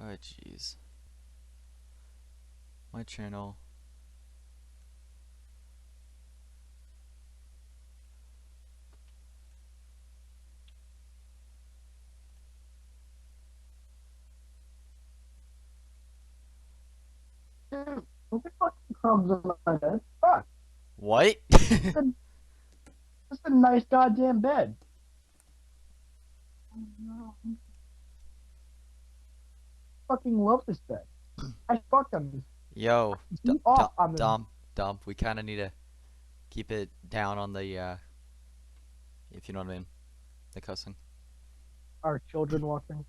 Oh, jeez. My channel. Dude, look at fucking crumbs on my bed. Fuck. What? It's a, it's a nice goddamn bed. Fucking love this bed. I fucked on this. Yo, Beat off on this. Dom. We kind of need to keep it down on the, if you know what I mean, the cussing. Our children watching.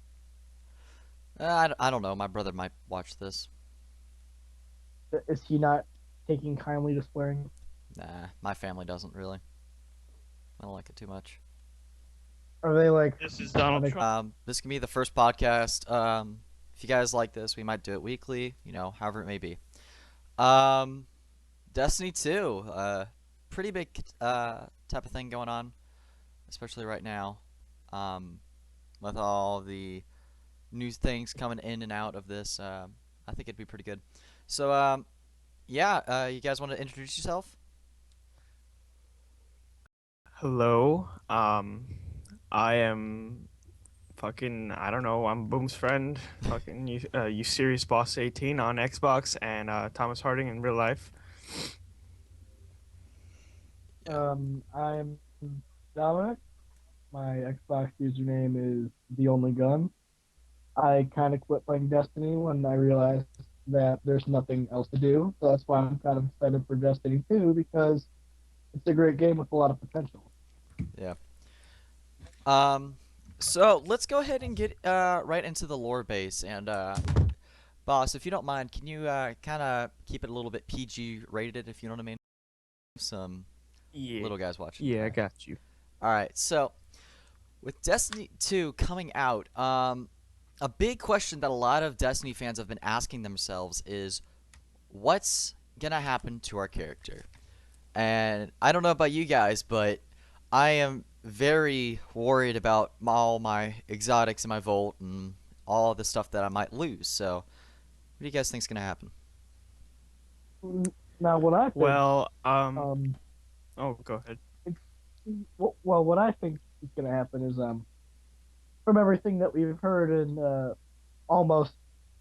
I don't know. My brother might watch this. Is he not taking kindly to swearing? Nah, my family doesn't really. I don't like it too much. Are they like? This is Are Donald they? Trump. This can be the first podcast. If you guys like this, we might do it weekly. However it may be. Um, Destiny 2. Pretty big type of thing going on, especially right now. Um, with all the new things coming in and out of this, I think it'd be pretty good. So, yeah. You guys want to introduce yourself? Hello. I am fucking. I don't know. I'm Boom's friend. Fucking you. You serious boss 18 on Xbox and Thomas Harding in real life. Yeah. I'm Dominic. My Xbox username is the only gun. I kind of quit playing Destiny when I realized that there's nothing else to do. So that's why I'm kind of excited for Destiny 2 because it's a great game with a lot of potential. Yeah. Um, so let's go ahead and get right into the lore base. And boss, if you don't mind, can you kind of keep it a little bit PG rated, if you know what I mean? Some Yeah. little guys watching. Yeah, All I right. got you. All right. So with Destiny 2 coming out, a big question that a lot of Destiny fans have been asking themselves is, what's gonna happen to our character? And I don't know about you guys, but I am very worried about all my exotics in my vault and all the stuff that I might lose. So, what do you guys think's gonna happen? Now, what I think, Well, um, oh, go ahead. it's, well, what I think is going to happen is, from everything that we've heard and almost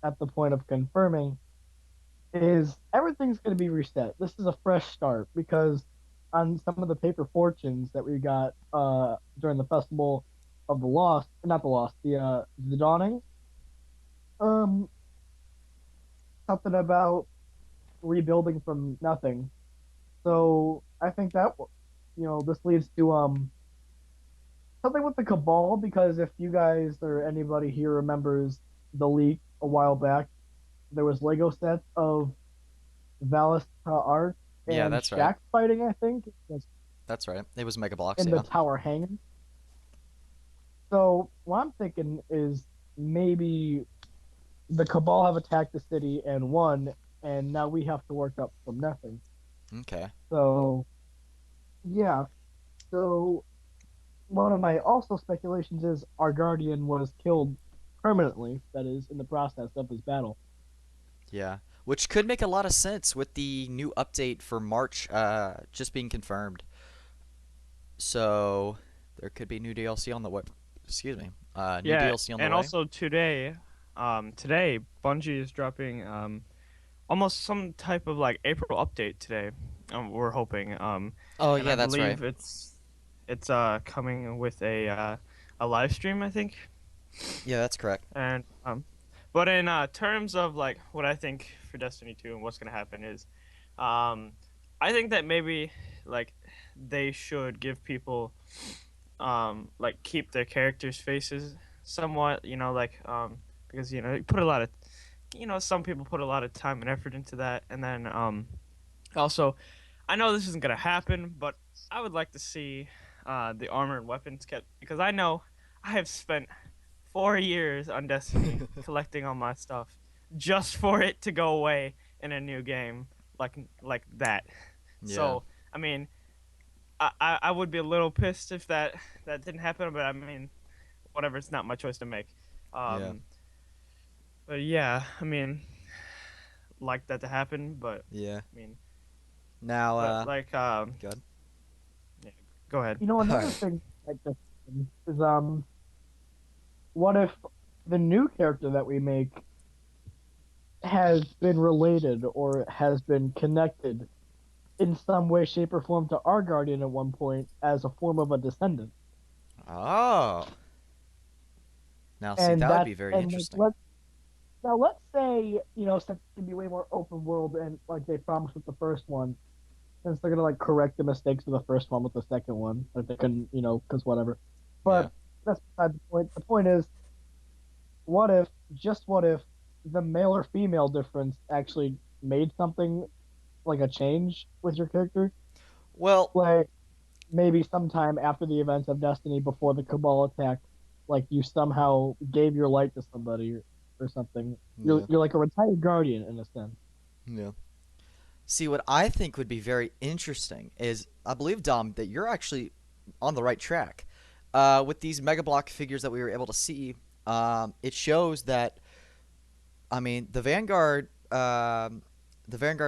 at the point of confirming, is everything's going to be reset. This is a fresh start because on some of the paper fortunes that we got during the festival of the Lost, not the Lost, the Dawning, um, something about rebuilding from nothing. So I think that this leads to something with the Cabal because if you guys or anybody here remembers the leak a while back, there was Lego sets of Valis Arc Yeah, and that's right. Shax fighting, I think, That's right. It was Mega Bloks, in the yeah. tower hanging. So what I'm thinking is maybe the Cabal have attacked the city and won, and now we have to work up from nothing. Okay. So yeah. So one of my also speculations is our guardian was killed permanently. That is in the process of his battle. Yeah. Which could make a lot of sense with the new update for March just being confirmed. So, there could be new DLC on the way. Excuse me. New Yeah, DLC on the and way. also today Bungie is dropping almost some type of like April update today. We're hoping Oh, and I yeah, that's right. believe it's coming with a live stream, I think. Yeah, that's correct. And but in terms of like what I think for Destiny 2 and what's gonna happen is, um, I think that maybe like they should give people like keep their characters' faces somewhat, like because you put a lot of some people put a lot of time and effort into that, and then also I know this isn't gonna happen, but I would like to see the armor and weapons kept because I know I have spent 4 years on Destiny collecting all my stuff just for it to go away in a new game like that. Yeah. So I mean, I would be a little pissed if that didn't happen, but I mean, whatever. It's not my choice to make. Yeah. Um, But yeah, I mean, like that to happen, but Yeah. I mean, Now, but like, good. yeah, go ahead. You know, All another right. thing like this is what if the new character that we make has been related or has been connected in some way, shape, or form to our guardian at one point as a form of a descendant? Oh. Now, see, And that would that's be very and like interesting. let's say, since it can be way more open world and like they promised with the first one, since they're gonna like correct the mistakes of the first one with the second one, like they can, because whatever. Yeah. But that's beside the point. The point is, what if the male or female difference actually made something like a change with your character? Well, Like maybe sometime after the events of Destiny, before the Cabal attack, like you somehow gave your light to somebody or something. You're yeah. you're like a retired guardian in a sense. Yeah. See, what I think would be very interesting is I believe, Dom, that you're actually on the right track. With these Mega Block figures that we were able to see, it shows that, I mean, the Vanguard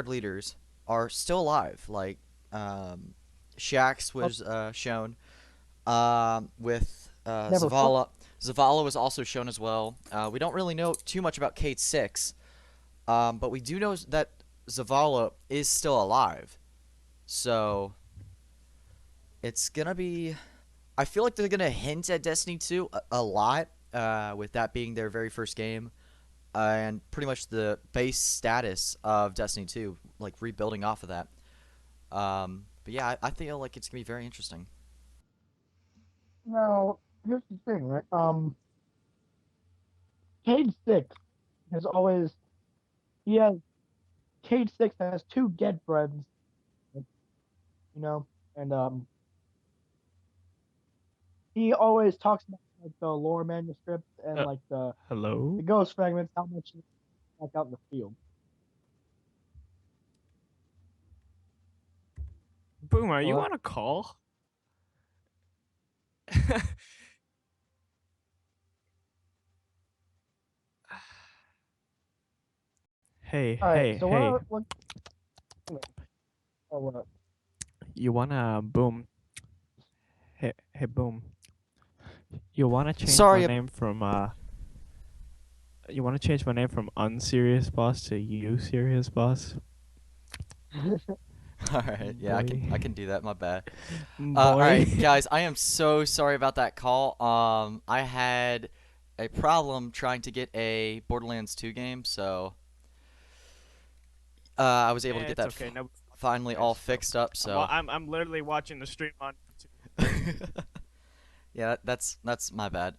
leaders are still alive. Like, Shax Well, was shown, with never fought. Zavala. Zavala was also shown as well. We don't really know too much about Cade 6, but we do know that Zavala is still alive. So it's gonna be. I feel like they're gonna hint at Destiny 2 a lot, with that being their very first game, and pretty much the base status of Destiny 2, like rebuilding off of that. But yeah, I feel like it's gonna be very interesting. Now, here's the thing, right? Cade Six has always he has Cade Six has two dead friends, you know, and he always talks about like the lore manuscripts and Uh, like the hello, ghost fragments, how much he like out in the field. Boom. Are you Hello? on a call? Hey, All right, hey, so hey. what? You wanna boom? Hey, hey, boom. You wanna change my Sorry. name from You wanna change my name from unserious boss to you serious boss? All right. Yeah, I Boy. can do that. My bad. All Boy. right, guys. I am so sorry about that call. I had a problem trying to get a Borderlands 2 game, so I was able to get It's that okay. No, finally all guys. No. fixed up. Well, So I'm literally watching the stream on YouTube. yeah, that's my bad.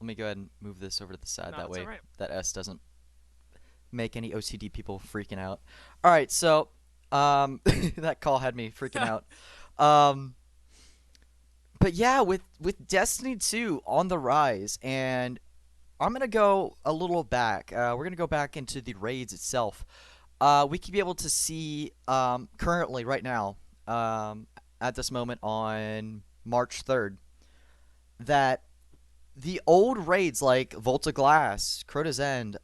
Let me go ahead and move this over to the side. No, That it's way alright. that S doesn't make any OCD people freaking out. All right, so that call had me freaking out. Um, but yeah, with Destiny 2 on the rise, and I'm gonna go a little back. We're gonna go back into the raids itself. We can be able to see, currently right now, at this moment on March 3rd, that the old raids like Volta Glass, Crota's End,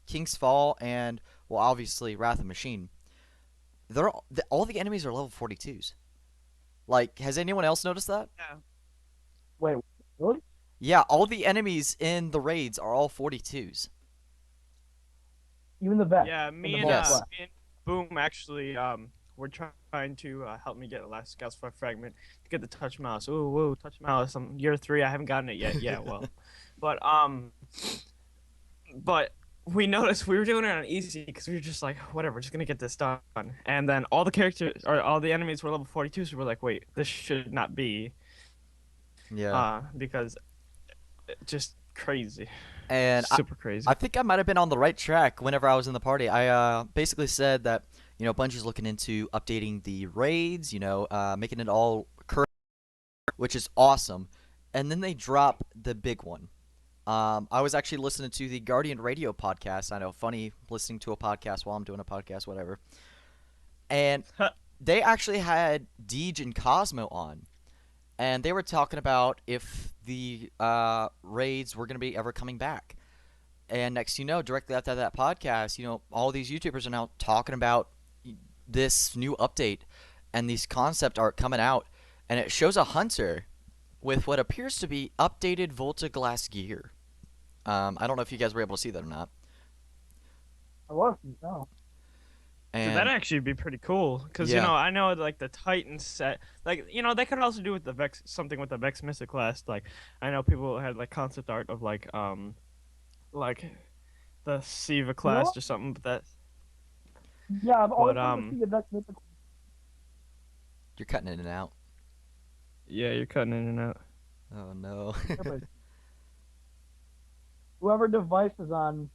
King's Fall, and well, obviously Wrath of Machine. All the enemies are level 42s. Like, has anyone else noticed that? Yeah. Wait, really? Yeah, all the enemies in the raids are all 42s. Even the vet Yeah, in the me and vault Yes. class. me and Boom actually we're trying to help me get a last Scouts for fragment to get the touch mouse. Ooh, whoa, touch mouse. I'm year 3. I haven't gotten it yet. Yeah, well, but but we noticed we were doing it on easy because we were just like, whatever, we're just gonna get this done. And then all the characters or all the enemies were level 42, so we're like, wait, this should not be, Yeah. because just crazy, And super I crazy. think I might have been on the right track whenever I was in the party. I basically said that, Bungie's looking into updating the raids, making it all current, which is awesome. And then they drop the big one. I was actually listening to the Guardian Radio podcast. I know, funny listening to a podcast while I'm doing a podcast, whatever. And they actually had Deej and Cosmo on, and they were talking about if the raids were going to be ever coming back. And next, directly after that podcast, all these YouTubers are now talking about this new update and these concept art coming out, and it shows a hunter with what appears to be updated Volta Glass gear. I don't know if you guys were able to see that or not. I wasn't. No. Dude, that'd And actually be pretty cool, because yeah, I know like the Titan set, like they could also do with the Vex something with the Vex Mystic class. Like I know people had like concept art of like the Siva You know what? class or something, Yeah, I've but always wanted to see a Vex Mythical. you're cutting in and out. yeah, you're cutting in and out. Oh no. But whoever device is on,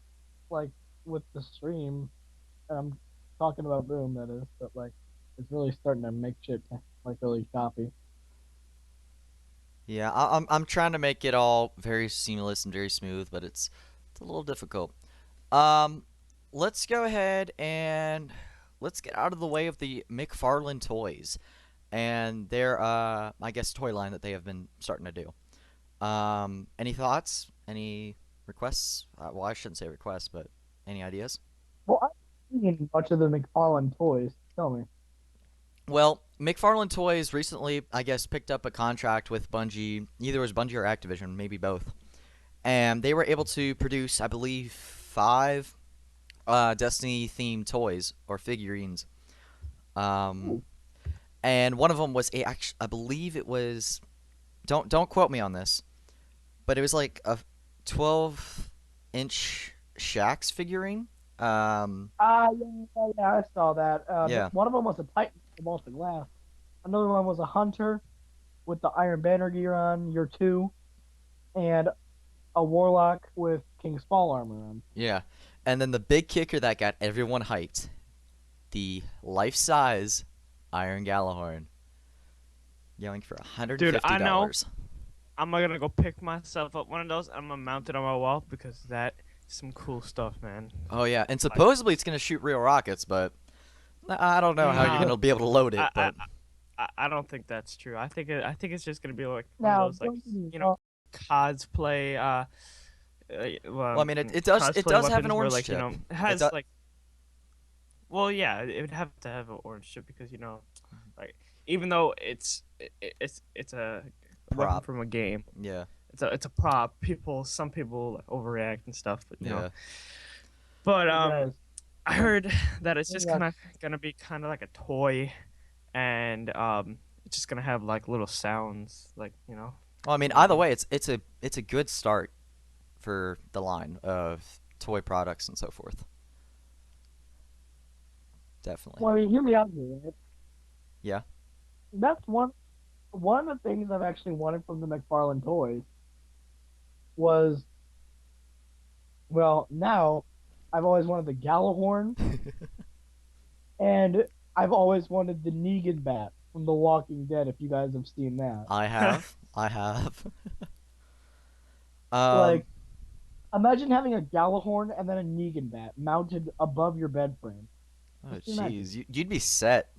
like, with the stream, and I'm talking about Boom, that is, but like, it's really starting to make shit like really choppy. Yeah, I'm trying to make it all very seamless and very smooth, but it's a little difficult. Um, let's go ahead and let's get out of the way of the McFarlane toys and their I guess toy line that they have been starting to do. Any thoughts? Any requests? Well, I shouldn't say requests, but any ideas? Well, I haven't seen much of the McFarlane toys. Tell me. Well, McFarlane Toys recently, I guess, picked up a contract with Bungie. Either it was Bungie or Activision, maybe both. And they were able to produce, I believe, five Destiny themed toys or figurines. Um, Ooh. and one of them was I believe it was. Don't quote me on this, but it was like a 12-inch Shaxx figurine. Yeah, I saw that. Yeah, One of them was a Titan from Ultra Glass. Another one was a Hunter with the Iron Banner gear on, year two, and a Warlock with King's Fall armor on. yeah. And then the big kicker that got everyone hyped, the life-size Iron Galahorn, going for Dude, I know $150. I'm gonna go pick myself up one of those. I'm gonna mount it on my wall because that is some cool stuff, man. Oh yeah, and Like, supposedly it's gonna shoot real rockets, but I don't know how you're nah, gonna be able to load it. I, I But I don't think that's true. I think it's just gonna be like one of Now, those like don't get me you know wrong. cosplay well, I mean, it cosplay does have an weapons where orange like chip. it It has does. like well yeah it would have to have an orange chip because like even though it's a weapon Prop. from a game, Yeah, it's a prop. Some people like, overreact and stuff, but yeah. but Hey guys, I heard that it's just yeah, gonna be kind of like a toy, and it's just gonna have like little sounds, like Well, I mean, either way, it's a good start for the line of toy products and so forth. Definitely. well, I mean, hear me out here. Right? Yeah. That's one of the things I've actually wanted from the McFarlane toys was, well, now I've always wanted the Galahorn, and I've always wanted the Negan bat from The Walking Dead. If you guys have seen that, I have. I have. Um. like, imagine having a Galahorn and then a Negan bat mounted above your bed frame. Oh, Just imagine. jeez, you'd be set.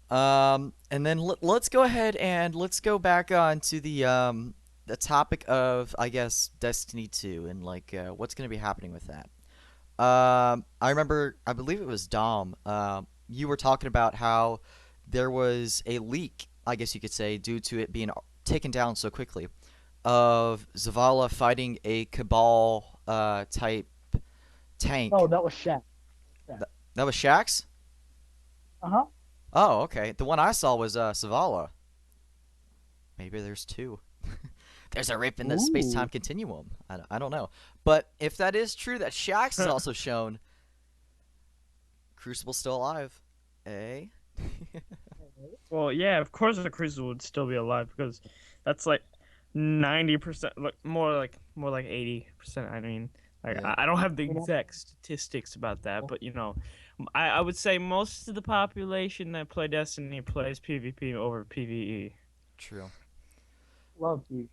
And then let's go ahead and let's go back on to the topic of I guess Destiny 2 and like what's gonna be happening with that. I remember I believe it was Dom. You were talking about how there was a leak, I guess you could say, due to it being taken down so quickly, of Zavala fighting a Cabal type tank. Oh, that was Shaq. Shaq. That was Shaxx? Uh-huh. Oh, okay. The one I saw was Zavala. Maybe there's two. There's a rip in the space-time Ooh. continuum. I don't know. But if that is true, that Shaxx is also shown. Crucible's still alive. Eh? Well, yeah, of course the Crucible would still be alive because that's like 90%, like more like 80%. I mean, like Yeah. I don't have the You know, exact statistics about that, but I would say most of the population that play Destiny plays PvP over PvE. True. love PvP.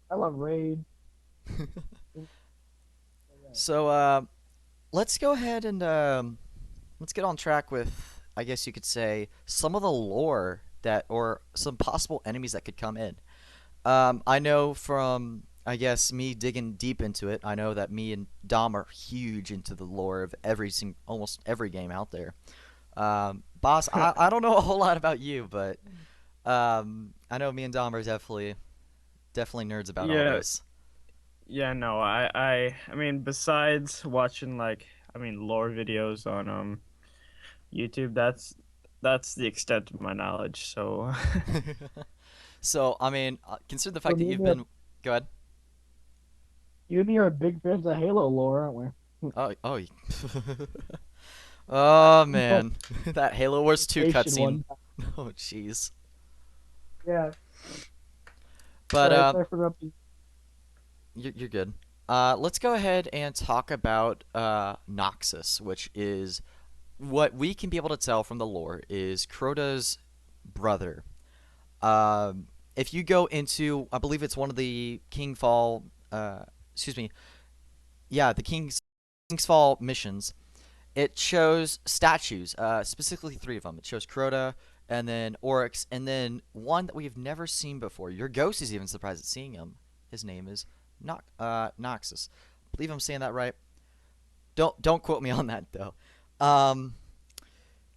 I love Raid. So, let's go ahead and let's get on track with, I guess you could say, some of the lore that, or some possible enemies that could come in. I know from I guess me digging deep into it, I know that me and Dom are huge into the lore of almost every game out there. Boss, I don't know a whole lot about you, but I know me and Dom are definitely nerds about all Yeah, this. yeah, no, I mean, besides watching like, I mean, lore videos on YouTube, that's the extent of my knowledge. So, So, I mean, consider the So fact that you've been. Go ahead. you and me are big fans of Halo lore, aren't we? Oh, oh, oh No, man, that Halo Wars 2 PlayStation cutscene. one. Oh, jeez. Yeah. But Sorry, sorry for interrupting. you're good. Let's go ahead and talk about Noxus, which is what we can be able to tell from the lore is Crota's brother. If you go into, I believe it's one of the Kingfall, excuse me, yeah, the King's Fall missions. It shows statues, specifically three of them. It shows Crota, and then Oryx, and then one that we've never seen before. Your ghost is even surprised at seeing him. His name is Noxus. I believe I'm saying that right. Don't quote me on that though. Um,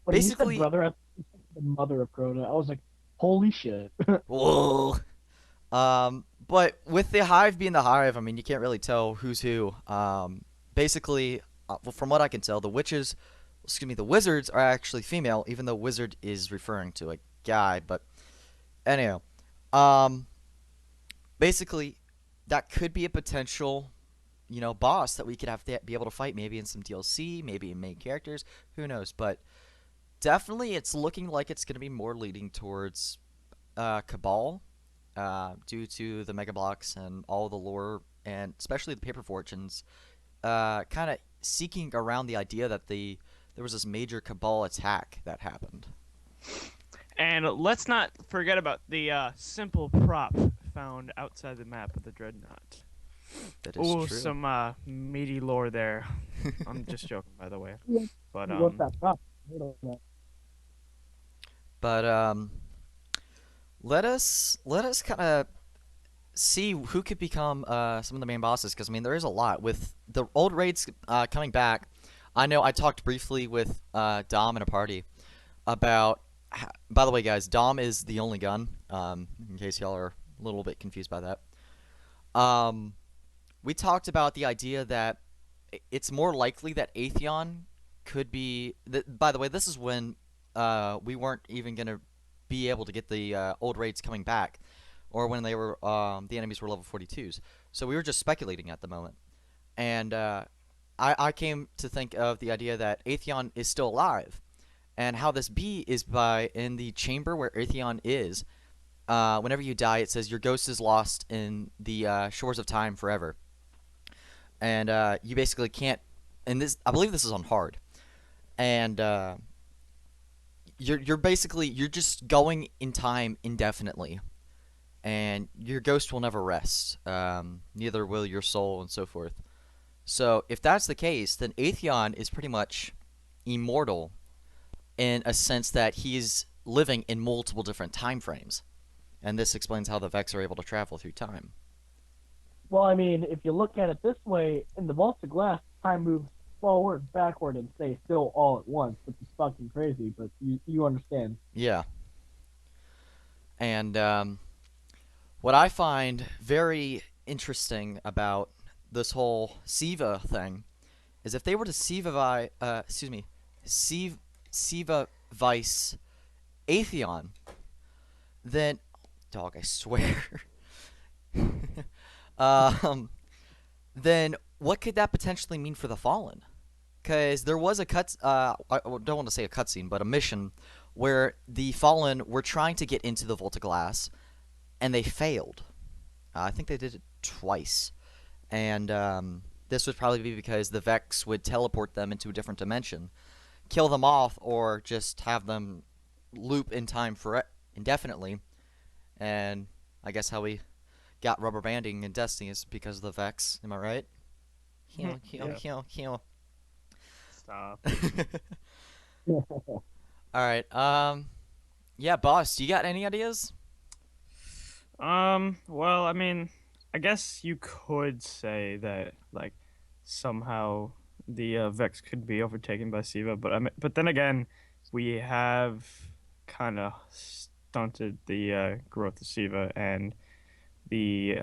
When you said basically, brother, I thought you said the mother of Crota. I was like, holy shit. whoa. But with the hive being the hive, I mean, you can't really tell who's who. Basically, well, from what I can tell, the wizards are actually female, even though wizard is referring to a guy. But anyhow, um, basically, that could be a potential, boss that we could have to be able to fight, maybe in some DLC, maybe in main characters. Who knows? But definitely, it's looking like it's going to be more leading towards Cabal due to the Mega Blocks and all the lore, and especially the Paper Fortunes, kind of seeking around the idea that there was this major Cabal attack that happened. and let's not forget about the simple prop found outside the map of the Dreadnought. That is Oh, true. some meaty lore there. I'm just joking, by the way. Who But wrote that prop? I don't know. But let us kind of see who could become some of the main bosses, because I mean there is a lot with the old raids coming back. I know I talked briefly with Dom in a party about. By the way, guys, Dom is the only gun. In case y'all are a little bit confused by that. Um, we talked about the idea that it's more likely that Atheon could be. By the way, this is when we weren't even gonna be able to get the old raids coming back, or when the enemies were level 42s. So we were just speculating at the moment, and I came to think of the idea that Atheon is still alive, and how this be is by in the chamber where Atheon is. Whenever you die, it says your ghost is lost in the shores of time forever, and you basically can't. And this, I believe, this is on hard, and you're just going in time indefinitely, and your ghost will never rest. Neither will your soul, and so forth. So if that's the case, then Atheon is pretty much immortal in a sense that he's living in multiple different time frames, and this explains how the Vex are able to travel through time. Well, I mean, if you look at it this way, in the Vault of Glass, time moves forward, backward, and stays still all at once, which is fucking crazy, but you understand. Yeah, and what I find very interesting about this whole Siva thing is if they were to Siva Vice Atheon, then, dog, I swear, um, then what could that potentially mean for the Fallen? Because there was I don't want to say a cutscene, but a mission where the Fallen were trying to get into the Volta Glass, and they failed. I think they did it twice, and this would probably be because the Vex would teleport them into a different dimension, kill them off, or just have them loop in time for indefinitely. And I guess how we got rubber banding in Destiny is because of the Vex. Am I right? Heal, heal, Yeah, heal, heal. stop. All right. Yeah, boss. Do you got any ideas? Well, I mean, I guess you could say that like somehow the Vex could be overtaken by Siva, but but then again, we have kind of stunted the growth of Siva, and the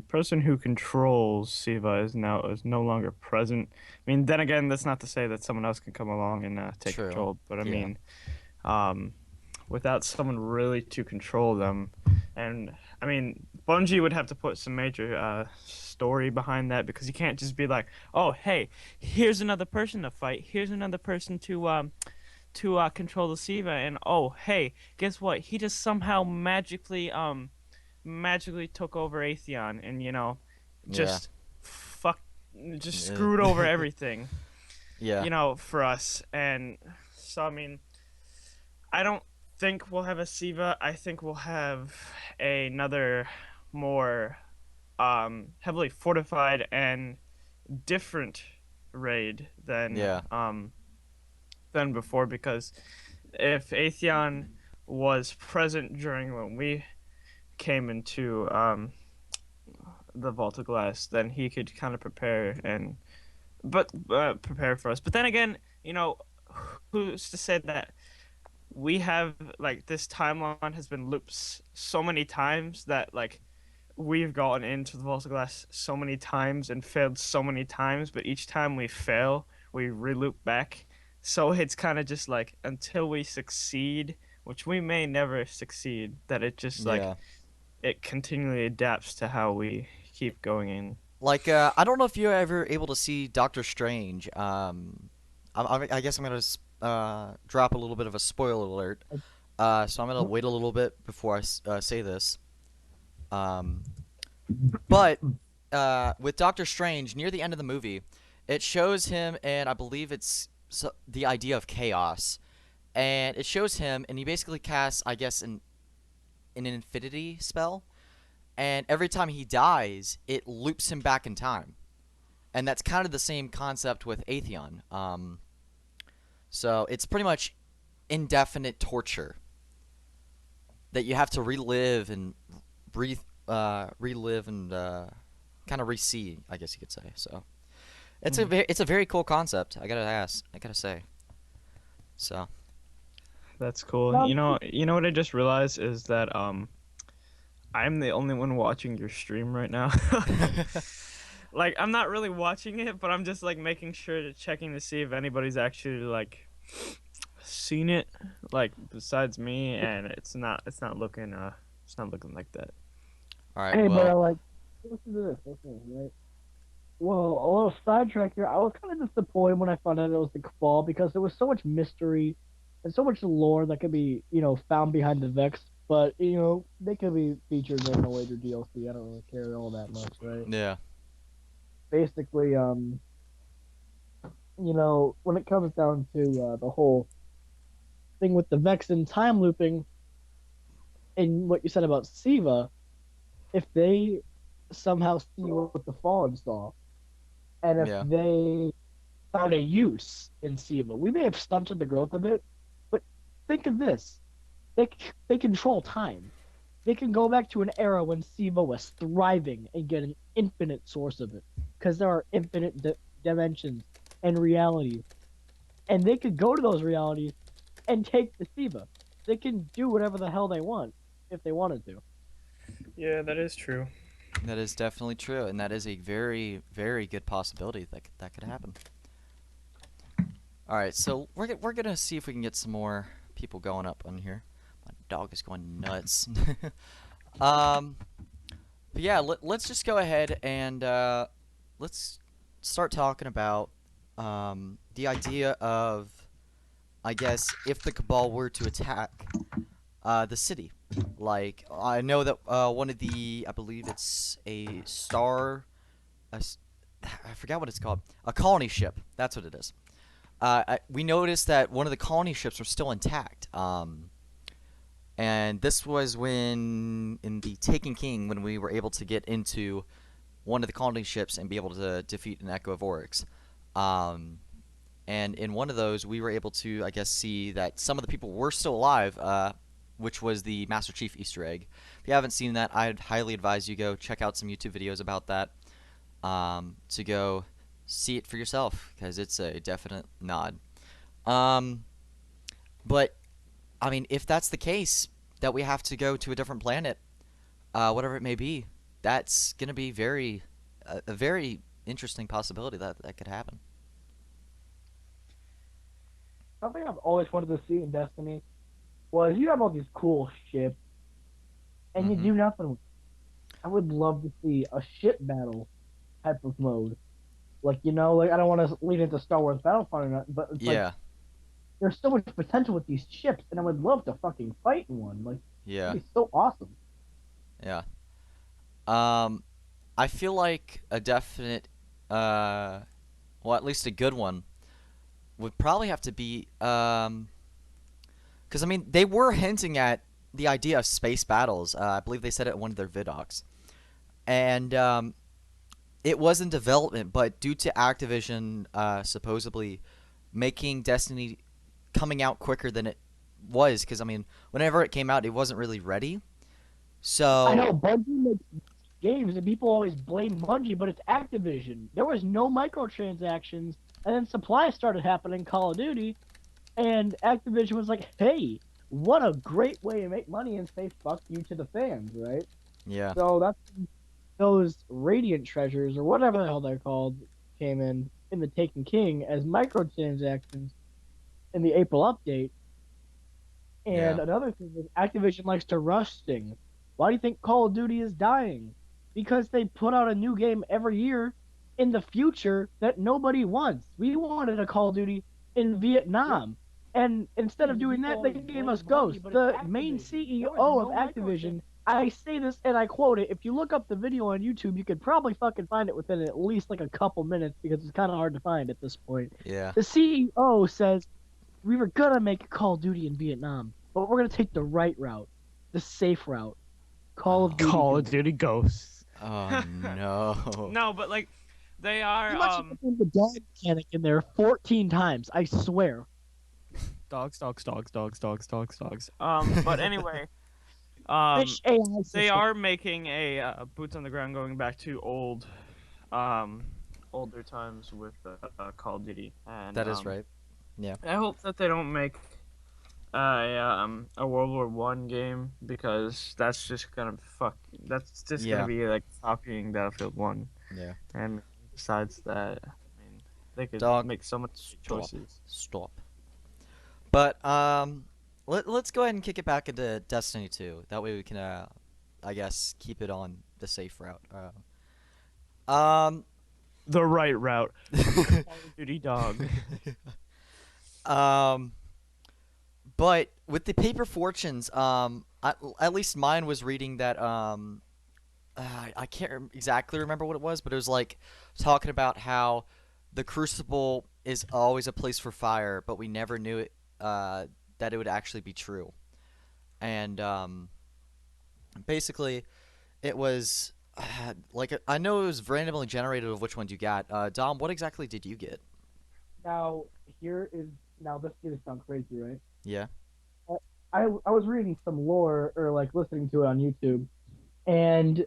person who controls Siva is no longer present. I mean, then again, that's not to say that someone else can come along and take True. control, but I Yeah. mean, um, without someone really to control them. And I mean, Bungie would have to put some major story behind that because you can't just be like, "Oh, hey, here's another person to fight. Here's another person to control the Siva." And oh, hey, guess what? He just somehow magically took over Atheon, and Yeah. just fuck, just Uh, screwed over everything. yeah. For us. And so I mean, I don't think we'll have a Siva. I think we'll have another more heavily fortified and different raid Yeah. than before because if Atheon was present during when we came into the Vault of Glass, then he could kind of prepare for us. But then again, who's to say that we have like this timeline has been looped so many times that like we've gotten into the Vault of Glass so many times and failed so many times, but each time we fail, we reloop back. So it's kind of just like until we succeed, which we may never succeed, that it just like Yeah. it continually adapts to how we keep going in. Like, I don't know if you're ever able to see Doctor Strange. I guess I'm gonna drop a little bit of a spoiler alert. So I'm gonna wait a little bit before I say this. Um, but with Doctor Strange, near the end of the movie, it shows him, and I believe it's the idea of chaos, and it shows him, and he basically casts, I guess, an infinity spell, and every time he dies, it loops him back in time, and that's kind of the same concept with Atheon. So it's pretty much indefinite torture that you have to relive and breathe, relive and kind of re-see, I guess you could say. So it's a very cool concept. I gotta say. So That's cool. Now, You know what I just realized is that I'm the only one watching your stream right now. Like I'm not really watching it, but I'm just like making sure to checking to see if anybody's actually like seen it like besides me, and it's not looking like that. all right, hey, but well, like, listen to this, right? Well, a little sidetrack here. I was kind of disappointed when I found out it was the Cabal because there was so much mystery and so much lore that could be, found behind the Vex. But they could be featured in a later DLC. I don't really care all that much, right? yeah, Basically, when it comes down to the whole thing with the Vex and time looping, and what you said about Siva, if they somehow see what the Fallen saw, and if yeah, they found a use in Siva, we may have stunted the growth of it. But think of this: they control time. They can go back to an era when Siva was thriving and get an infinite source of it, because there are infinite dimensions and realities, and they could go to those realities and take the Siva. They can do whatever the hell they want if they wanted to. Yeah, that is true. that is definitely true, and that is a very, very good possibility that could happen. All right, so we're gonna see if we can get some more people going up on here. My dog is going nuts. um, but yeah, let's just go ahead and let's start talking about the idea of, I guess, if the Cabal were to attack the city. Like, I know that one of the, I believe it's a star, I forgot what it's called, a colony ship. That's what it is. We noticed that one of the colony ships were still intact. And this was when, in the Taken King, when we were able to get into one of the colony ships and be able to defeat an Echo of Oryx. And in one of those, we were able to, I guess, see that some of the people were still alive. which was the Master Chief Easter egg. If you haven't seen that, I'd highly advise you go check out some YouTube videos about that, to go see it for yourself, because it's a definite nod. Um, but I mean, if that's the case, that we have to go to a different planet, whatever it may be, that's gonna be a very interesting possibility that could happen. Something I've always wanted to see in Destiny was you have all these cool ships, and you Mhm. do nothing with it. I would love to see a ship battle type of mode. Like, like I don't want to lead into Star Wars Battlefront or nothing, but it's like Yeah, there's so much potential with these ships, and I would love to fucking fight in one. Like, yeah, it'd be so awesome. yeah. Um, I feel like a definite, well, at least a good one would probably have to be, because I mean, they were hinting at the idea of space battles. I believe they said it in one of their vidocs, and it was in development, but due to Activision supposedly making Destiny coming out quicker than it was, because I mean, whenever it came out, it wasn't really ready. I So know Bungie makes games, and people always blame Bungie, but it's Activision. There was no microtransactions, and then supply started happening in Call of Duty, and Activision was like, "Hey, what a great way to make money and say fuck you to the fans, right?" yeah, So that's those Radiant treasures or whatever the hell they're called came in the Taken King as microtransactions in the April update. yeah, And another thing is Activision likes to rush things. Why do you think Call of Duty is dying? Because they put out a new game every year in the future that nobody wants. We wanted a Call of Duty in Vietnam. And instead of doing that, they gave us Ghost. The main CEO of Activision, I say this and I quote it. If you look up the video on YouTube, you could probably fucking find it within at least like a couple minutes because it's kind of hard to find at this point. yeah. The CEO says we were gonna make a Call of Duty in Vietnam, but we're gonna take the right route, the safe route. Call of Oh, Duty. Call of Ghosts. Duty Ghosts. oh no. No, but like they are You must have seen the dog mechanic in there 14 times. I swear. dogs. But anyway, Fish AI they system. are making a boots on the ground going back to older times with Call of Duty, and That is right. I hope that they don't make a World War One game because that's just gonna That's just Yeah. gonna be like copying Battlefield One. Yeah. And besides that, I mean, they could Dog, make so many stop. choices. Stop. But let's go ahead and kick it back into Destiny 2. That way we can I guess keep it on the safe route. Um The right route. Call of Duty dog. um but with the paper fortunes, at least mine was reading that I can't exactly remember what it was, but it was like talking about how the Crucible is always a place for fire, but we never knew it that it would actually be true. And basically, it was like I know it was randomly generated of which ones you got. Dom, what exactly did you get? Now now this is gonna sound crazy, right? Yeah. I was reading some lore or like listening to it on YouTube, and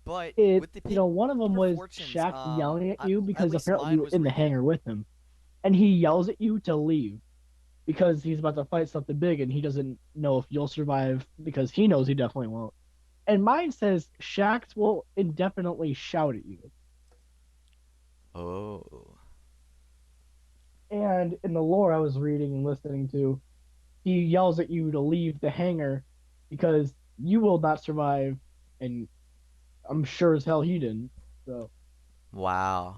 But it with the one of them paper was fortunes, Shaq yelling at you at because least apparently mine you were was in the reading. hangar with him, and he yells at you to leave because he's about to fight something big and he doesn't know if you'll survive because he knows he definitely won't. And mine says Shax will indefinitely shout at you. Oh. And in the lore I was reading and listening to, he yells at you to leave the hangar because you will not survive, and I'm sure as hell he didn't. So Wow.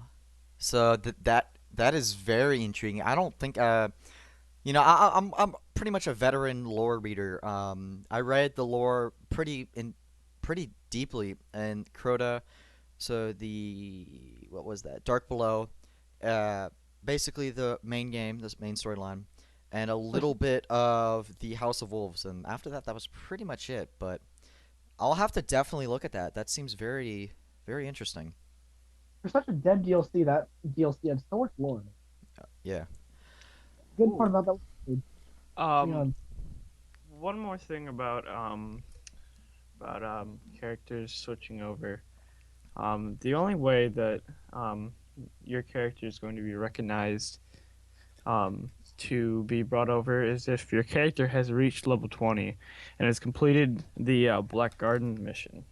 So that is very intriguing. I don't think I'm pretty much a veteran lore reader. I read the lore pretty deeply in Crota. So the what was that? Dark Below. Uh, basically the main game, this main storyline, and a little bit of the House of Wolves, and after that, that was pretty much it. But I'll have to definitely look at that. That seems very, very interesting. for such a dead DLC, that DLC had so much lore in it. Yeah. Good part about that was, you Um, know, one more thing about characters switching over. The only way that your character is going to be recognized to be brought over is if your character has reached level 20 and has completed the Black Garden mission.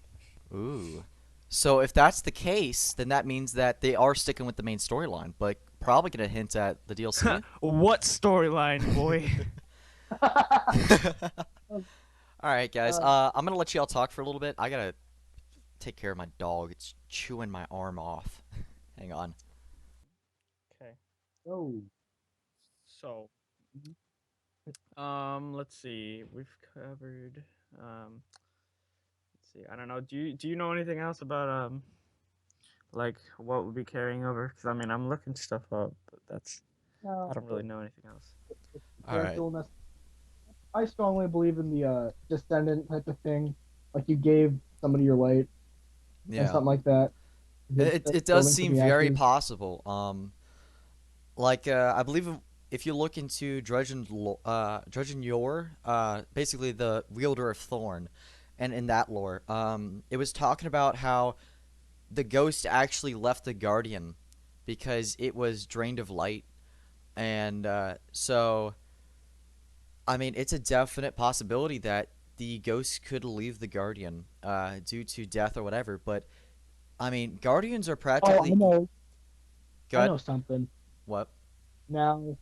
Ooh. So if that's the case, then that means that they are sticking with the main storyline, but probably gonna hint at the DLC. What storyline, boy? All right, guys. Uh, I'm gonna let you all talk for a little bit. I gotta take care of my dog. It's chewing my arm off. Hang on. Okay. oh, So, let's see. We've covered let's see. I don't know. Do you know anything else about like what we'll be carrying over? Because I mean, I'm looking stuff up, but no, I don't really know anything else. All right. I strongly believe in the descendant type of thing. Like you gave somebody your light and Yeah. something like that. It does Building to seem the very actors. possible. Like I believe if you look into Dredgen Yor, basically the wielder of Thorn, and in that lore, it was talking about how the ghost actually left the Guardian because it was drained of light, and so I mean it's a definite possibility that the ghost could leave the Guardian due to death or whatever. But I mean, Guardians are Oh, I practically. know. Go I ahead. know something. What? Now,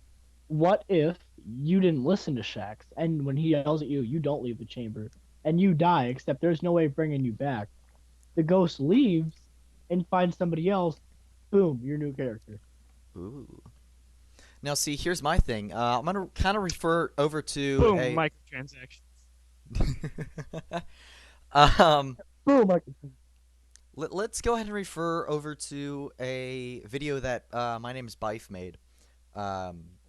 what if you didn't listen to Shax, and when he yells at you, you don't leave the chamber, and you die? Except there's no way of bringing you back. The ghost leaves and finds somebody else. Boom, your new character. Ooh. Now, see, here's my thing. I'm gonna kind of refer over to Boom, a. microtransactions. um, Boom, like let's go ahead and refer over to a video that my name is Bife made.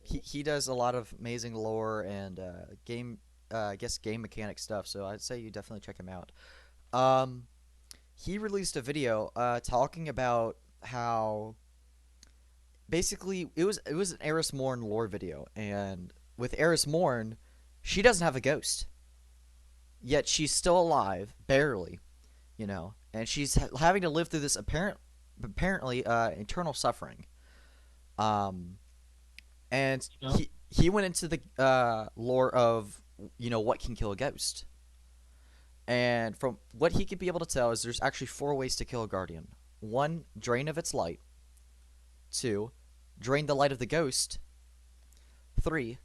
He does a lot of amazing lore and game, I guess game mechanic stuff. So I'd say you definitely check him out. Um, he released a video talking about how basically it was an Eris Morn lore video, and with Eris Morn, she doesn't have a ghost, yet she's still alive, barely, and she's having to live through this apparently eternal suffering. Um, and you know. he went into the lore of what can kill a ghost, and from what he could be able to tell is there's actually four ways to kill a guardian. One, drain of its light. Two, drain the light of the ghost. Three,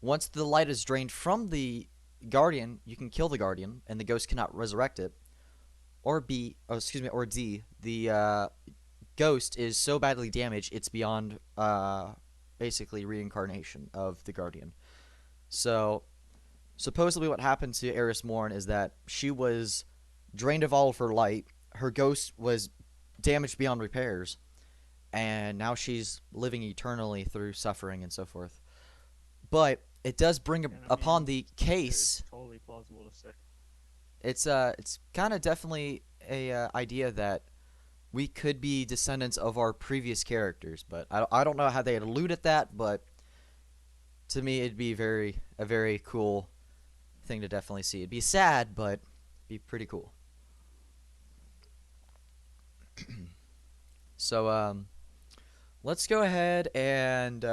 once the light is drained from the guardian, you can kill the guardian, and the ghost cannot resurrect it. Or B, oh, excuse me, or D, the ghost is so badly damaged it's beyond basically reincarnation of the guardian. So supposedly, what happened to Eris Morn is that she was drained of all of her light. Her ghost was damaged beyond repairs, and now she's living eternally through suffering and so forth. But it does bring And I upon mean, the it's case. totally plausible to say. It's kind of definitely a idea that we could be descendants of our previous characters, but I don't know how they allude at that. But to me, it'd be a very cool thing to definitely see. It'd be sad, but be pretty cool. So let's go ahead and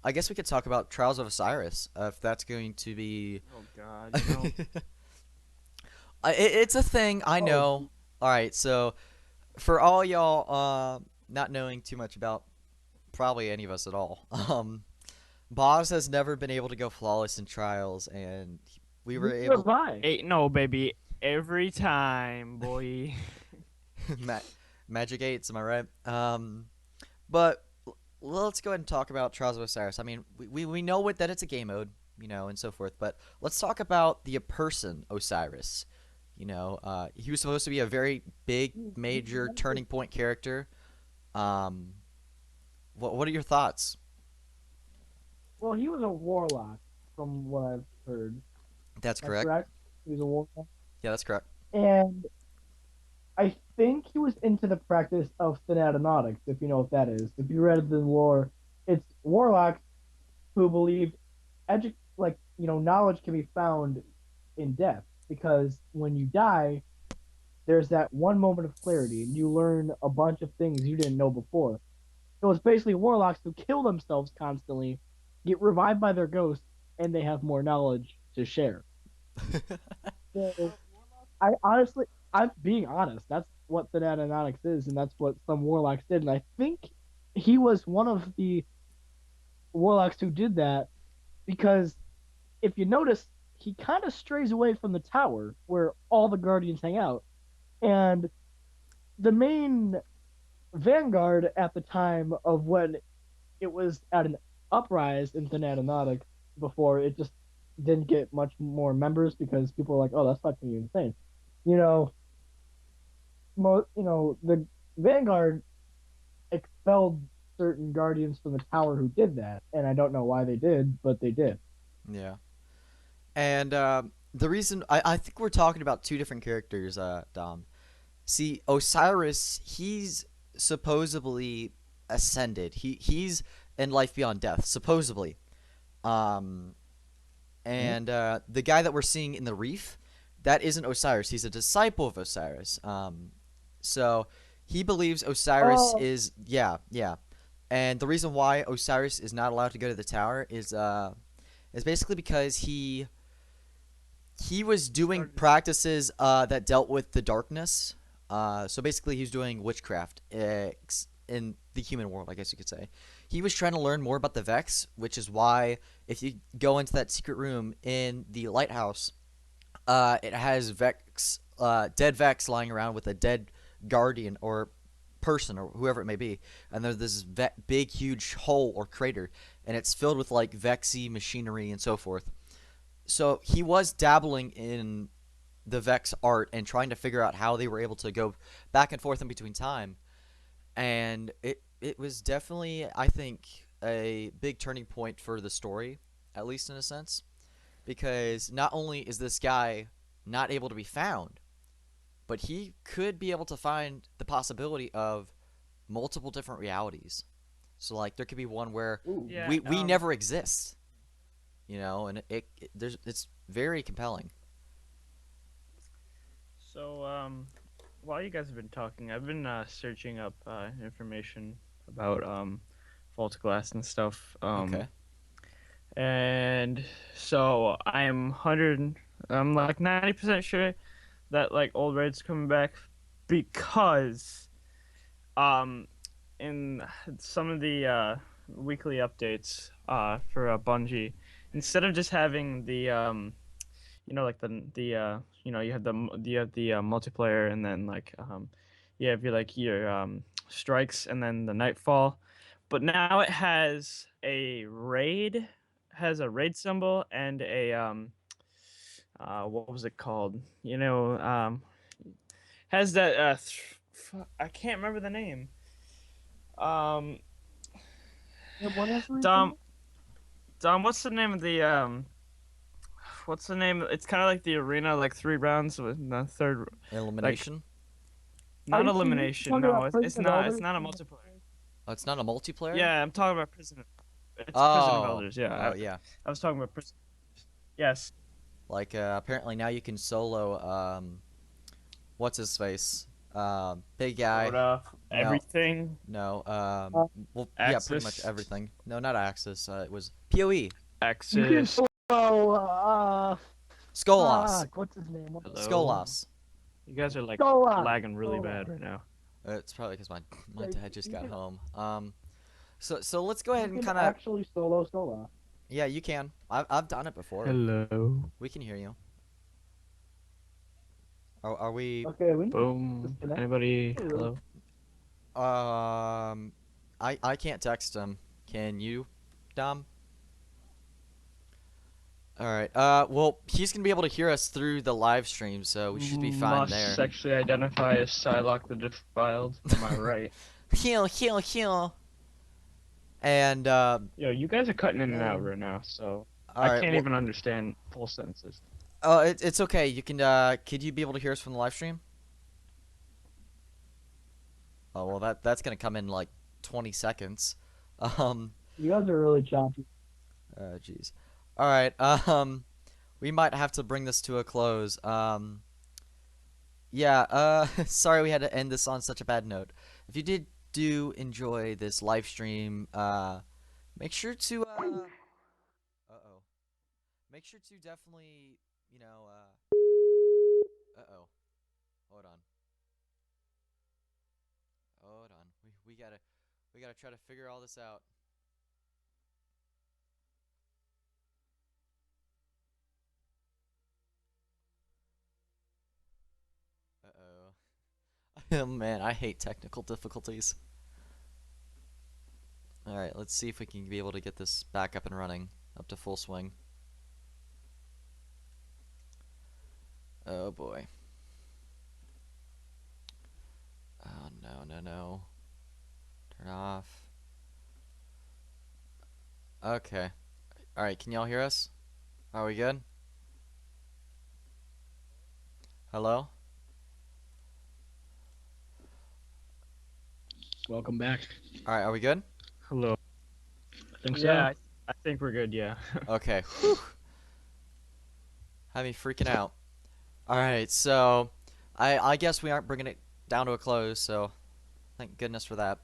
I guess we could talk about Trials of Osiris if that's going to be. Oh God, It's a thing, I Oh, know. All right, so for all y'all not knowing too much about probably any of us at all, Boz has never been able to go flawless in trials, and we were neither able. have I. no, baby, every time, boy. Ma- Magic Eights, am I right? But let's go ahead and talk about Trials of Osiris. I mean, we know that it's a game mode, and so forth. But let's talk about the person Osiris. He was supposed to be a very big, major turning point character. Um, what are your thoughts? Well, he was a warlock, from what I've heard. That's That's correct. correct. He was a warlock, Yeah, that's correct. and I think he was into the practice of thanatonautics, if you know what that is. If you read the lore, it's warlocks who believed like knowledge can be found in death because when you die, there's that one moment of clarity and you learn a bunch of things you didn't know before. So it's basically warlocks who kill themselves constantly, get revived by their ghosts, and they have more knowledge to share. So I honestly, I'm being honest. That's what Thanatonautics is, and that's what some warlocks did. And I think he was one of the warlocks who did that because if you notice, he kind of strays away from the tower where all the guardians hang out. And the main vanguard at the time of when it was at an uprise in Thanatonautic before it just didn't get much more members because people were like, oh, that's fucking insane. You know, the Vanguard expelled certain guardians from the tower who did that, and I don't know why they did, but they did. Yeah. And the reason I think we're talking about two different characters, Dom. See, Osiris, he's supposedly ascended. He's in life beyond death, supposedly. Um, and the guy that we're seeing in the reef, that isn't Osiris. He's a disciple of Osiris. So he believes Osiris Oh, is. And the reason why Osiris is not allowed to go to the tower is basically because he was doing Started- practices that dealt with the darkness. So basically, he's doing witchcraft in the human world, I guess you could say. He was trying to learn more about the Vex, which is why if you go into that secret room in the lighthouse, it has Vex, dead Vex lying around with a dead guardian or person or whoever it may be, and there's this big, huge hole or crater, and it's filled with like Vexy machinery and so forth. So he was dabbling in the Vex art and trying to figure out how they were able to go back and forth in between time. And it was definitely, I think, a big turning point for the story, at least in a sense, because not only is this guy not able to be found, but he could be able to find the possibility of multiple different realities. So like there could be one where ooh. Yeah. we never exist, and it's very compelling. So, while you guys have been talking, I've been searching up information about Vault Glass and stuff. Okay. And so I'm like 90% sure that like Old Red's coming back because um, in some of the weekly updates for Bungie, instead of just having the like you have the multiplayer and then like you have your strikes and then the nightfall, but now it has a raid symbol and a what was it called, has that I can't remember the name. um What has Dom, recently? what's the name of the what's the name? It's kind of like the arena, like 3 rounds with the third, like Elimination. Are not you elimination. talking No, about it's Prison of not. It's Elders? not a multiplayer. Oh, it's not a multiplayer. Yeah, I'm talking about prison. It's Prison of Oh. Elders. Yeah, Oh yeah. I was talking about prison. Yes. Like apparently now you can solo what's his face? Big guy. Rhoda, No, everything. no. Uh, Well, yeah, pretty much Axis. everything. No, not Axis. It was PoE. you can Axis. solo. Skolas. What's his name? Hello. Skolas. You guys are like Skolas. lagging really bad Skolas. right now. It's probably because my Yeah, dad just you got can home. So let's go you ahead and can kind of. actually solo Skolas. Yeah, you can. I've done it before. Hello. We can hear you. Are we? Okay, we need to Boom. disconnect. Anybody? Hello. Hello. I can't text him. Can you, Dom? All right. Well, he's gonna be able to hear us through the live stream, so we should be fine Must there. sexually identify as Psylocke the Defiled. Am I right? Heal. And Yo, you guys are cutting in and out right now, so all I right. can't Well, even understand full sentences. it's okay. You can. Could you be able to hear us from the live stream? Oh well, that's gonna come in like 20 seconds. Um. You guys are really choppy. Jeez. All right. We might have to bring this to a close. Yeah. Sorry we had to end this on such a bad note. If you did do enjoy this live stream, make sure to uh-oh. Make sure to definitely, uh-oh. Hold on. Hold on. We gotta try to figure all this out. Uh-oh. Oh man, I hate technical difficulties. All right, let's see if we can be able to get this back up and running, up to full swing. Oh boy. Oh no, no, no. Turn off. Okay. All right, can y'all hear us? Are we good? Hello? Welcome back. All right, are we good? Hello. I think Yeah, I think we're good. Yeah. Okay. Whew. Had me freaking out. All right, so I guess we aren't bringing it down to a close, so thank goodness for that.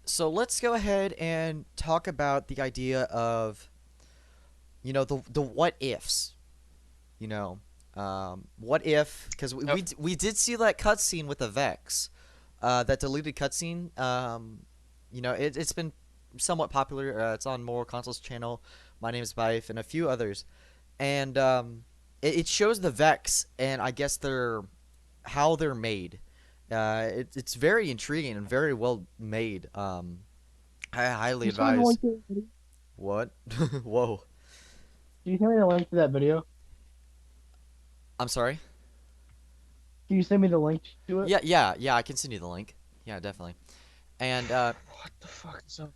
So let's go ahead and talk about the idea of, the what ifs. You know, what if? Because we did see that cutscene with the Vex, that deleted cutscene. It's been somewhat popular. It's on More Consoles channel. My name is Bife and a few others, and it shows the Vex, and I guess how they're made. It's very intriguing and very well made. I highly You sent me the advise. link to that video? What? Whoa. Can you send me the link to that video? I'm sorry. Can you send me the link to it? Yeah. I can send you the link. Yeah, definitely. And What the fuck is up?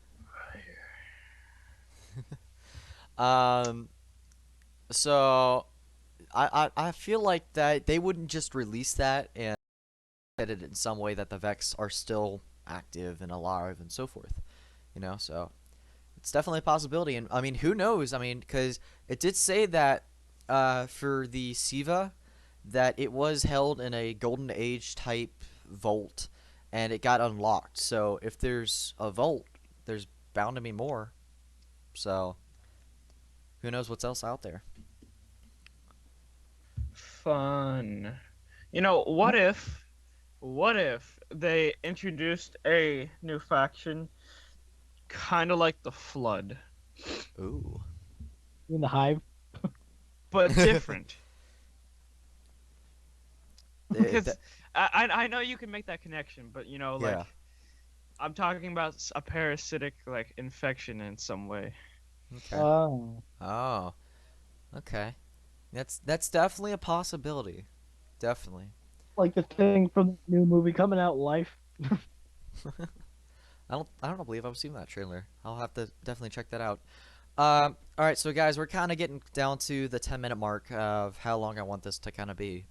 um, so I feel like that they wouldn't just release that and said it in some way that the Vex are still active and alive and so forth. So it's definitely a possibility. And I mean, who knows? I mean, because it did say that for the Siva, that it was held in a Golden Age type vault, and it got unlocked. So if there's a vault, there's bound to be more. So who knows what's else out there? Fun. What if they introduced a new faction, kind of like the Flood, Ooh. In the Hive? but different? Because That- I know you can make that connection, but like yeah. I'm talking about a parasitic like infection in some way. Okay. Oh. Oh. Okay. That's definitely a possibility. Definitely. Like the thing from the new movie coming out, Life. I don't believe I've seen that trailer. I'll have to definitely check that out. All right, so guys, we're kind of getting down to the 10-minute mark of how long I want this to kind of be.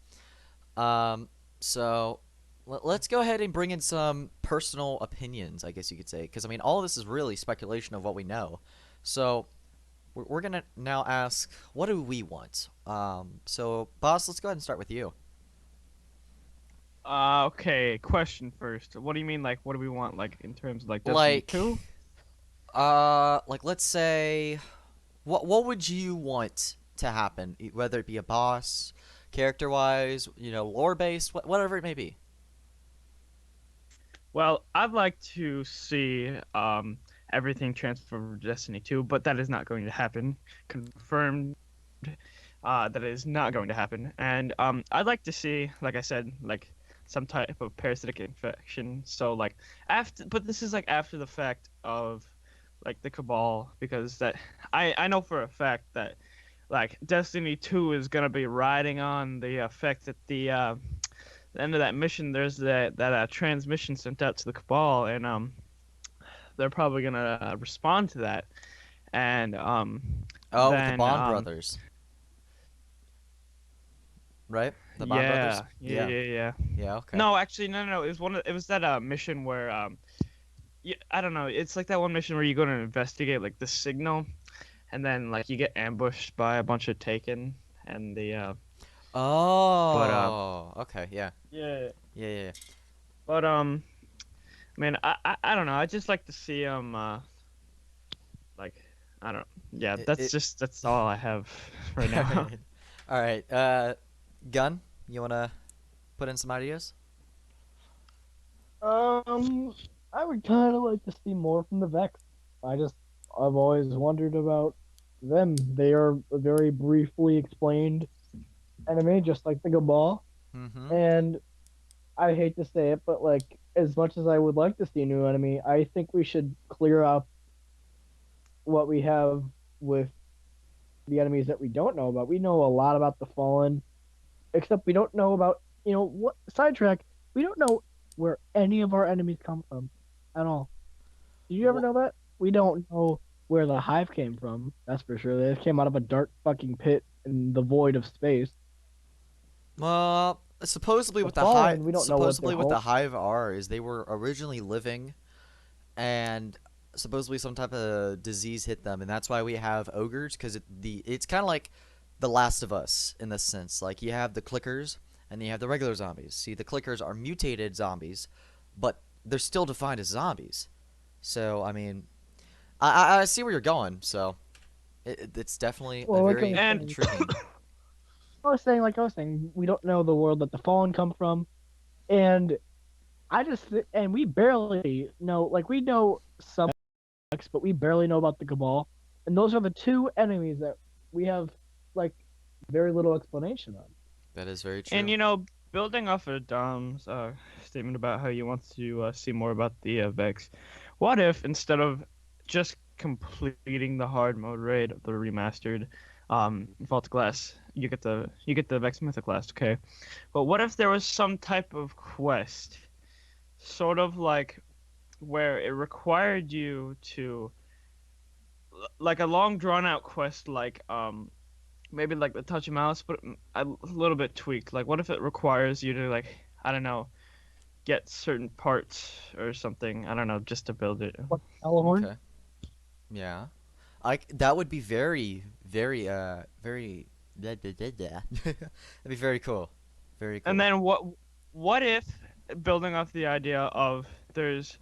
So let's go ahead and bring in some personal opinions, I guess you could say, because I mean, all of this is really speculation of what we know. So we're gonna now ask, what do we want? So boss, let's go ahead and start with you. Okay, question first. What do you mean, like, what do we want, like, in terms of, like, Destiny Like, 2? let's say, what would you want to happen? Whether it be a boss, character-wise, lore-based, whatever it may be. Well, I'd like to see everything transfer to Destiny 2, but that is not going to happen. Confirmed that is not going to happen. And I'd like to see, like I said, like some type of parasitic infection. So like but this is like after the fact of like the Cabal, because that I know for a fact that like Destiny 2 is gonna be riding on the effect that the end of that mission, there's that transmission sent out to the Cabal, and they're probably gonna respond to that, and Oh, with the then Bond brothers, right? The Bond brothers. yeah. Yeah. Okay. No, actually, no. It was that mission where yeah, I don't know. It's like that one mission where you go to investigate like the signal, and then like you get ambushed by a bunch of Taken, and but Oh, okay, yeah, yeah, yeah, yeah. Yeah. but man, I don't know. I just like to see like I don't. Yeah, that's all I have right All now. right, all right. Gun, you wanna put in some ideas? Um, I would kind of like to see more from the Vex. I've always wondered about them. They are a very briefly explained enemy, just like the Cabal. Mm-hmm. And I hate to say it, but like as much as I would like to see a new enemy, I think we should clear up what we have with the enemies that we don't know about. We know a lot about the Fallen, except we don't know about, what sidetrack. We don't know where any of our enemies come from at all. Did you ever Well, know that? We don't know where the Hive came from. That's for sure. They came out of a dark fucking pit in the void of space. supposedly The what the hive, Fallen, we don't know what their supposedly what whole. the hive are is they were originally living, and supposedly some type of disease hit them, and that's why we have ogres, because it's kind of like The Last of Us in this sense. Like you have the clickers and you have the regular zombies. See, the clickers are mutated zombies, but they're still defined as zombies. So I mean, I see where you're going. So it's definitely a Well, like I very was And saying, intriguing. we don't know the world that the Fallen come from, and and we barely know. Like we know some, but we barely know about the Cabal, and those are the two enemies that we have like very little explanation on. That is very and true. building off of Dom's statement about how you want to see more about the Vex, what if instead of just completing the hard mode raid of the remastered Vault Glass, you get the Vex Mythoclast, okay? But what if there was some type of quest, sort of like where it required you to like a long drawn out quest, like maybe like the touch of mouse, but a little bit tweaked. Like, what if it requires you to like, I don't know, get certain parts or something? I don't know, just to build it. What Telehorn? Okay. Yeah. That would be very, very, very. That'd be very cool. Very And cool. then what if building off the idea of there's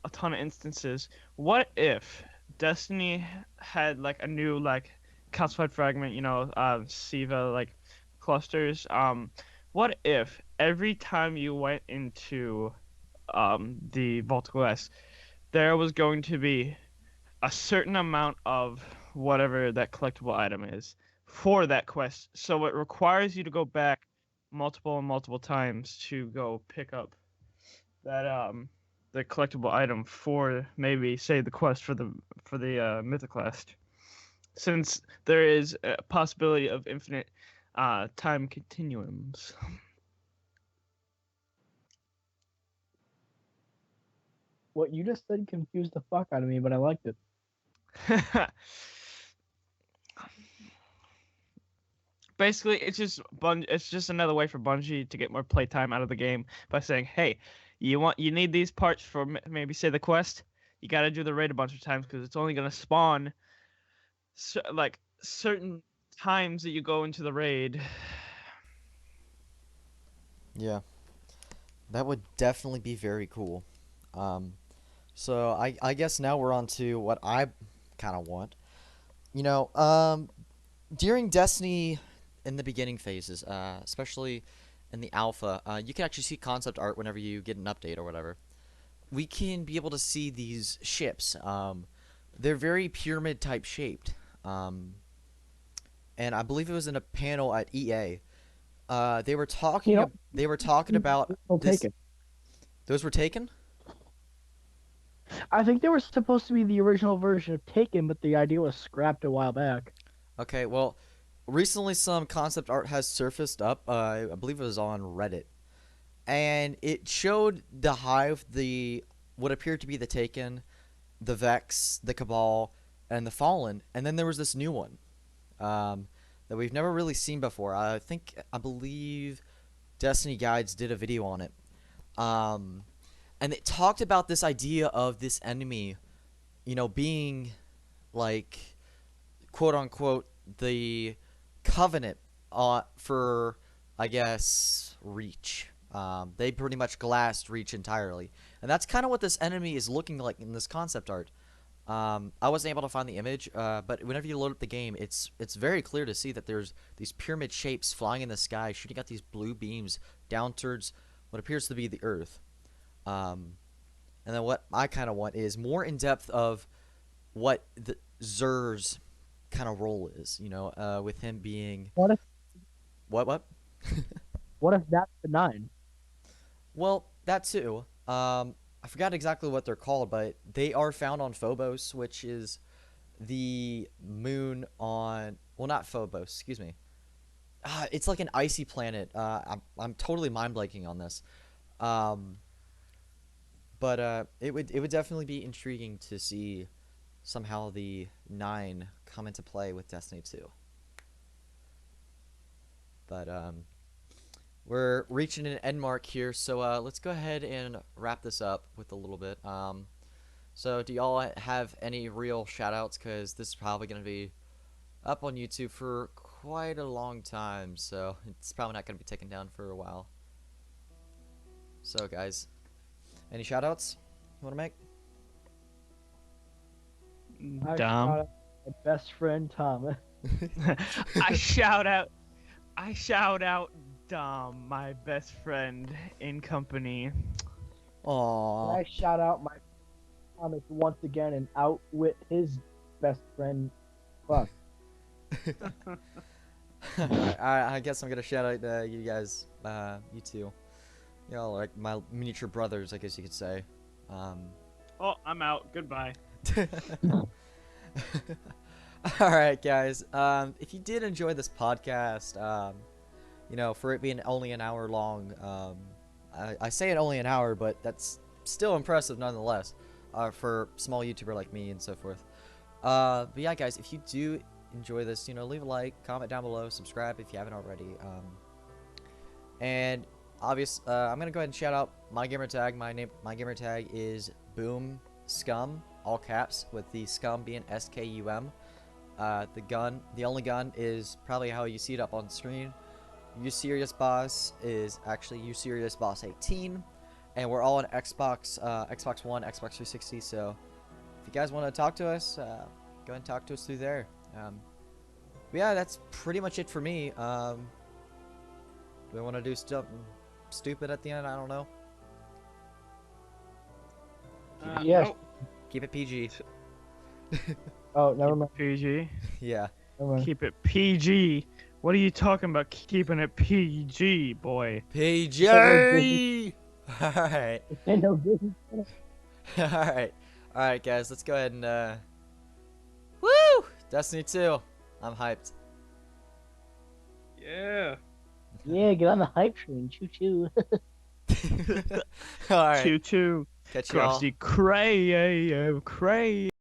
a ton of instances, what if Destiny had like a new like calcified fragment, Siva like clusters? What if every time you went into the Vault Quest, there was going to be a certain amount of whatever that collectible item is for that quest. So it requires you to go back multiple and multiple times to go pick up that the collectible item for maybe say the quest for the Mythoclast. Since there is a possibility of infinite time continuums. What you just said confused the fuck out of me, but I liked it. Basically, it's just another way for Bungie to get more playtime out of the game by saying, "Hey, you need these parts for maybe say the quest. You got to do the raid a bunch of times because it's only gonna spawn like certain times that you go into the raid." Yeah, that would definitely be very cool. Um, so I guess now we're on to what I kind of want. You know, during Destiny in the beginning phases, especially in the alpha, you can actually see concept art whenever you get an update or whatever. We can be able to see these ships. They're very pyramid type shaped. Um, and I believe it was in a panel at EA. They were You know, talking about I'll take this. it. Those were taken. I think they were supposed to be the original version of Taken, but the idea was scrapped a while back. Okay, well, recently some concept art has surfaced up. I believe it was on Reddit, and it showed the Hive, the what appeared to be the Taken, the Vex, the Cabal, and the Fallen, and then there was this new one that we've never really seen before. I believe Destiny Guides did a video on it, um, and it talked about this idea of this enemy, being like quote unquote the Covenant for, I guess, Reach. They pretty much glassed Reach entirely, and that's kind of what this enemy is looking like in this concept art. I wasn't able to find the image, but whenever you load up the game, it's very clear to see that there's these pyramid shapes flying in the sky, shooting out these blue beams down towards what appears to be the Earth. And then what I kind of want is more in depth of what the Xur's kind of role is, with him being What if what? what if that's the 9? Well, that too. I forgot exactly what they're called, but they are found on Phobos, which is the moon on. Well, not Phobos. Excuse me. It's like an icy planet. I'm totally mind blanking on this. But it would definitely be intriguing to see somehow the 9 come into play with Destiny 2. But we're reaching an end mark here, so let's go ahead and wrap this up with a little bit. So do y'all have any real shoutouts? Because this is probably going to be up on YouTube for quite a long time, so it's probably not going to be taken down for a while. So guys, any shoutouts you want to make? I Dumb. shout out my best friend Thomas. I shout out Dom, my best friend in company. Aww. I shout out my Thomas once again and outwit his best friend. Fuck. I guess I'm gonna shout out you guys, you two. Y'all like my miniature brothers, I guess you could say. Oh, I'm out. Goodbye. Alright guys, if you did enjoy this podcast, for it being only an hour long, I say it only an hour, but that's still impressive nonetheless, for a small YouTuber like me and so forth. But yeah guys, if you do enjoy this, leave a like, comment down below, subscribe if you haven't already, and I'm gonna go ahead and shout out my gamer tag. My gamer tag is Boom Scum, all caps, with the scum being SKUM. The only gun is probably how you see it up on screen. Userious Boss is actually Userious Boss 18, and we're all on Xbox, Xbox One, Xbox 360. So if you guys want to talk to us, go ahead and talk to us through there. But yeah, that's pretty much it for me. Do we want to do stuff stupid at the end? I don't know. Yes. Nope. Keep it PG. Oh, never mind. PG. Yeah. Never mind. Keep it PG. What are you talking about? Keeping it PG, boy. PG. All right. Ain't no business. All right, guys. Let's go ahead and woo! Destiny 2. I'm hyped. Yeah. Yeah, get on the hype train. Choo choo. All right. Choo choo. Catch y'all. Cross the cray.